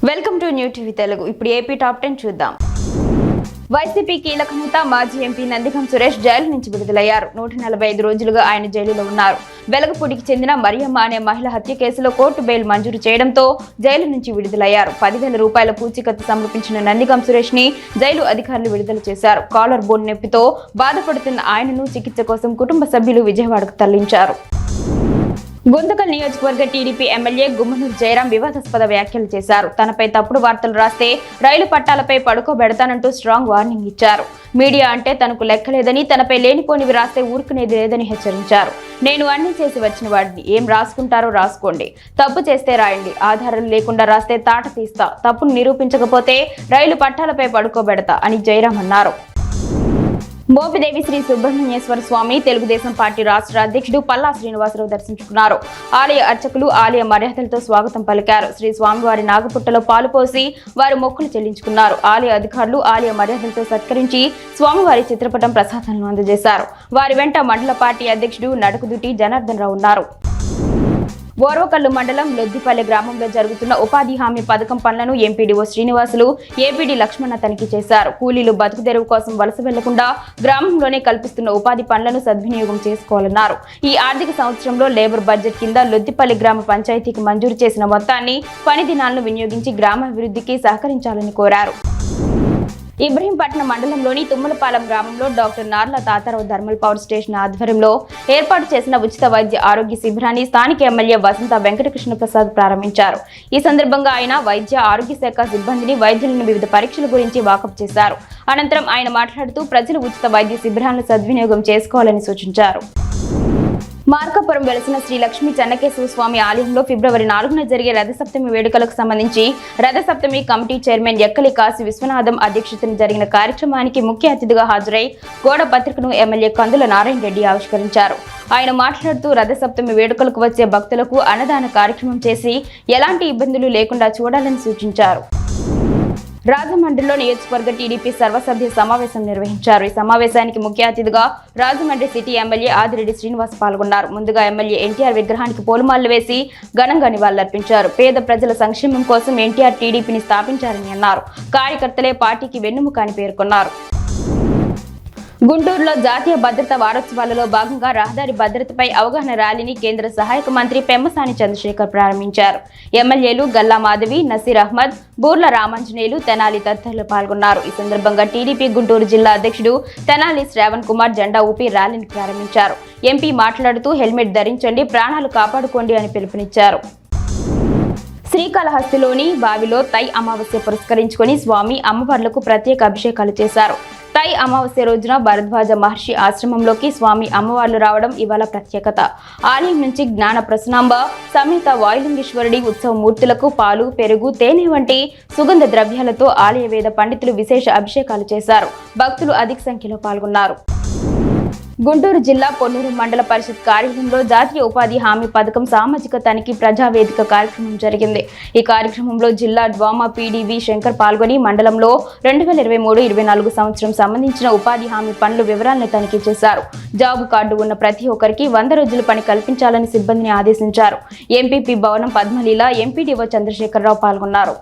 Welcome to new TV Telugu. ఇప్పుడు AP top 10 చూద్దాం. YCP కీలక నేత మాజీ ఎంపీ నందిగం సురేష్ జైలు నుంచి విడుదలయ్యారు. 145 రోజులుగా ఆయన జైలులో ఉన్నారు. వెలగపూడికి చెందిన మరియమ్మ అనే మహిళ హత్య కేసులో కోర్టు బెయిల్ మంజూరు చేయడంతో జైలు నుంచి విడుదలయ్యారు. 10,000 రూపాయల పూచీకత్తు సమర్పించిన నందిగం సురేష్ ని జైలు అధికారులు విడుదల చేశారు. కాలర్ బోన్ నొప్పితో బాధపడుతున్న ఆయనను చికిత్స కోసం కుటుంబ సభ్యులు విజయవాడకు తరలించారు. గుంతకల్ నియోజకవర్గ టీడీపీ ఎమ్మెల్యే గుమ్మనూరు జయరాం వివాదాస్పద వ్యాఖ్యలు చేశారు. తనపై తప్పుడు వార్తలు రాస్తే రైలు పట్టాలపై పడుకోబెడతానంటూ స్ట్రాంగ్ వార్నింగ్ ఇచ్చారు. మీడియా అంటే తనకు లెక్కలేదని, తనపై లేనిపోనివి రాస్తే ఊరుకునేది లేదని హెచ్చరించారు. నేను అన్ని చేసి వచ్చిన వాడిని, ఏం రాసుకుంటారో రాసుకోండి, తప్పు చేస్తే రాయండి, ఆధారాలు లేకుండా రాస్తే తాట తీస్తా, తప్పును నిరూపించకపోతే రైలు పట్టాలపై పడుకోబెడతా అని జయరాం అన్నారు. మోపిదేవి శ్రీ సుబ్రహ్మణ్యేశ్వర స్వామి తెలుగుదేశం పార్టీ రాష్ట్ర అధ్యక్షుడు పల్లా శ్రీనివాసరావు దర్శించుకున్నారు. ఆలయ అర్చకులు ఆలయ మర్యాదలతో స్వాగతం పలికారు. శ్రీ స్వామివారి నాగపుట్టలో పాలు పోసి వారు మొక్కులు చెల్లించుకున్నారు. ఆలయ అధికారులు ఆలయ మర్యాదలతో సత్కరించి స్వామివారి చిత్రపటం ప్రసాదాలను అందజేశారు. వారి వెంట మండల పార్టీ అధ్యక్షుడు నడకుదుటి జనార్దన్ రావు ఉన్నారు. ఓర్వకల్లు మండలం లొద్దిపల్లె గ్రామంలో జరుగుతున్న ఉపాధి హామీ పథకం పనులను ఎంపీడీఓ శ్రీనివాసులు, ఏపీడీ లక్ష్మణ తనిఖీ చేశారు. కూలీలు బతుకుదెరువు కోసం వలస వెళ్లకుండా గ్రామంలోనే కల్పిస్తున్న ఉపాధి పనులను సద్వినియోగం చేసుకోవాలన్నారు. ఈ ఆర్థిక సంవత్సరంలో లేబర్ బడ్జెట్ కింద లొద్దిపల్లి గ్రామ పంచాయతీకి మంజూరు చేసిన మొత్తాన్ని పని దినాలను వినియోగించి గ్రామాభివృద్ధికి సహకరించాలని కోరారు. ఇబ్రహీంపట్నం మండలంలోని తుమ్మలపాలెం గ్రామంలో doctor Narla Tatarao thermal power station ఆధ్వర్యంలో ఏర్పాటు చేసిన ఉచిత వైద్య ఆరోగ్య శిబిరాన్ని స్థానిక ఎమ్మెల్యే వసంత వెంకటకృష్ణ ప్రసాద్ ప్రారంభించారు. ఈ సందర్భంగా ఆయన వైద్య ఆరోగ్య శాఖ సిబ్బందిని, వైద్యులను వివిధ పరీక్షల గురించి వాకప్ చేశారు. అనంతరం ఆయన మాట్లాడుతూ ప్రజలు ఉచిత వైద్య శిబిరాలను సద్వినియోగం చేసుకోవాలని సూచించారు. మార్కాపురం వెలసిన శ్రీ లక్ష్మీ చెన్నకేశవ స్వామి ఆలయంలో ఫిబ్రవరి 4న జరిగే రథసప్తమి వేడుకలకు సంబంధించి రథసప్తమి కమిటీ చైర్మన్ ఎక్కలి కాశీ విశ్వనాథం అధ్యక్షతన జరిగిన కార్యక్రమానికి ముఖ్య అతిథిగా హాజరై గోడ పత్రికను ఎమ్మెల్యే కందుల నారాయణ రెడ్డి ఆవిష్కరించారు. ఆయన మాట్లాడుతూ రథసప్తమి వేడుకలకు వచ్చే భక్తులకు అన్నదాన కార్యక్రమం చేసి ఎలాంటి ఇబ్బందులు లేకుండా చూడాలని సూచించారు. రాజమండ్రిలో నియోజకవర్గ టీడీపీ సర్వసభ్య సమావేశం నిర్వహించారు. ఈ సమావేశానికి ముఖ్య అతిథిగా రాజమండ్రి సిటీ ఎమ్మెల్యే ఆదిరెడ్డి శ్రీనివాస్ పాల్గొన్నారు. ముందుగా ఎమ్మెల్యే ఎన్టీఆర్ విగ్రహానికి పూలమాలలు వేసి ఘనంగా నివాళులర్పించారు. పేద ప్రజల సంక్షేమం కోసం ఎన్టీఆర్ టీడీపీని స్థాపించారని అన్నారు. కార్యకర్తలే పార్టీకి వెన్నుముక అని పేర్కొన్నారు. గుంటూరులో జాతీయ భద్రతా వారోత్సవాలలో భాగంగా రహదారి భద్రతపై అవగాహన ర్యాలీని కేంద్ర సహాయక మంత్రి పెమ్మసాని చంద్రశేఖర్ ప్రారంభించారు. ఎమ్మెల్యేలు గల్లా మాధవి, నసీర్ అహ్మద్, బూర్ల రామాంజనేయులు, తెనాలి తదితరులు పాల్గొన్నారు. ఈ సందర్భంగా టీడీపీ గుంటూరు జిల్లా అధ్యక్షుడు తెనాలి శ్రావణ్ కుమార్ జెండా ఊపి ర్యాలీని ప్రారంభించారు. ఎంపీ మాట్లాడుతూ హెల్మెట్ ధరించండి, ప్రాణాలు కాపాడుకోండి అని పిలుపునిచ్చారు. శ్రీకాళహస్తిలోని బావిలో తై అమావాస్య పురస్కరించుకొని స్వామి అమ్మవార్లకు ప్రత్యేక అభిషేకాలు చేశారు. తై అమావాస్య రోజున భరద్వాజ మహర్షి ఆశ్రమంలోకి స్వామి అమ్మవార్లు రావడం ఇవాళ ప్రత్యేకత. ఆలయం నుంచి జ్ఞాన ప్రసనాంబ సమేత వాయులింగేశ్వరుడి ఉత్సవ మూర్తులకు పాలు, పెరుగు, తేనె వంటి సుగంధ ద్రవ్యాలతో ఆలయ వేద పండితులు విశేష అభిషేకాలు చేశారు. భక్తులు అధిక సంఖ్యలో పాల్గొన్నారు. గుంటూరు జిల్లా పొన్నూరు మండల పరిషత్ కార్యాలయంలో జాతీయ ఉపాధి హామీ పథకం సామాజిక తనిఖీ ప్రజావేదిక కార్యక్రమం జరిగింది. ఈ కార్యక్రమంలో జిల్లా డ్వామా పీడీవి శంకర్ పాల్గొని మండలంలో 2023-24 సంవత్సరం సంబంధించిన ఉపాధి హామీ పనుల వివరాలను తనిఖీ చేశారు. జాబ్ కార్డు ఉన్న ప్రతి ఒక్కరికి 100 రోజుల పని కల్పించాలని సిబ్బందిని ఆదేశించారు. ఎంపీపీ భవనం పద్మలీల, ఎంపీడీఓ చంద్రశేఖరరావు పాల్గొన్నారు.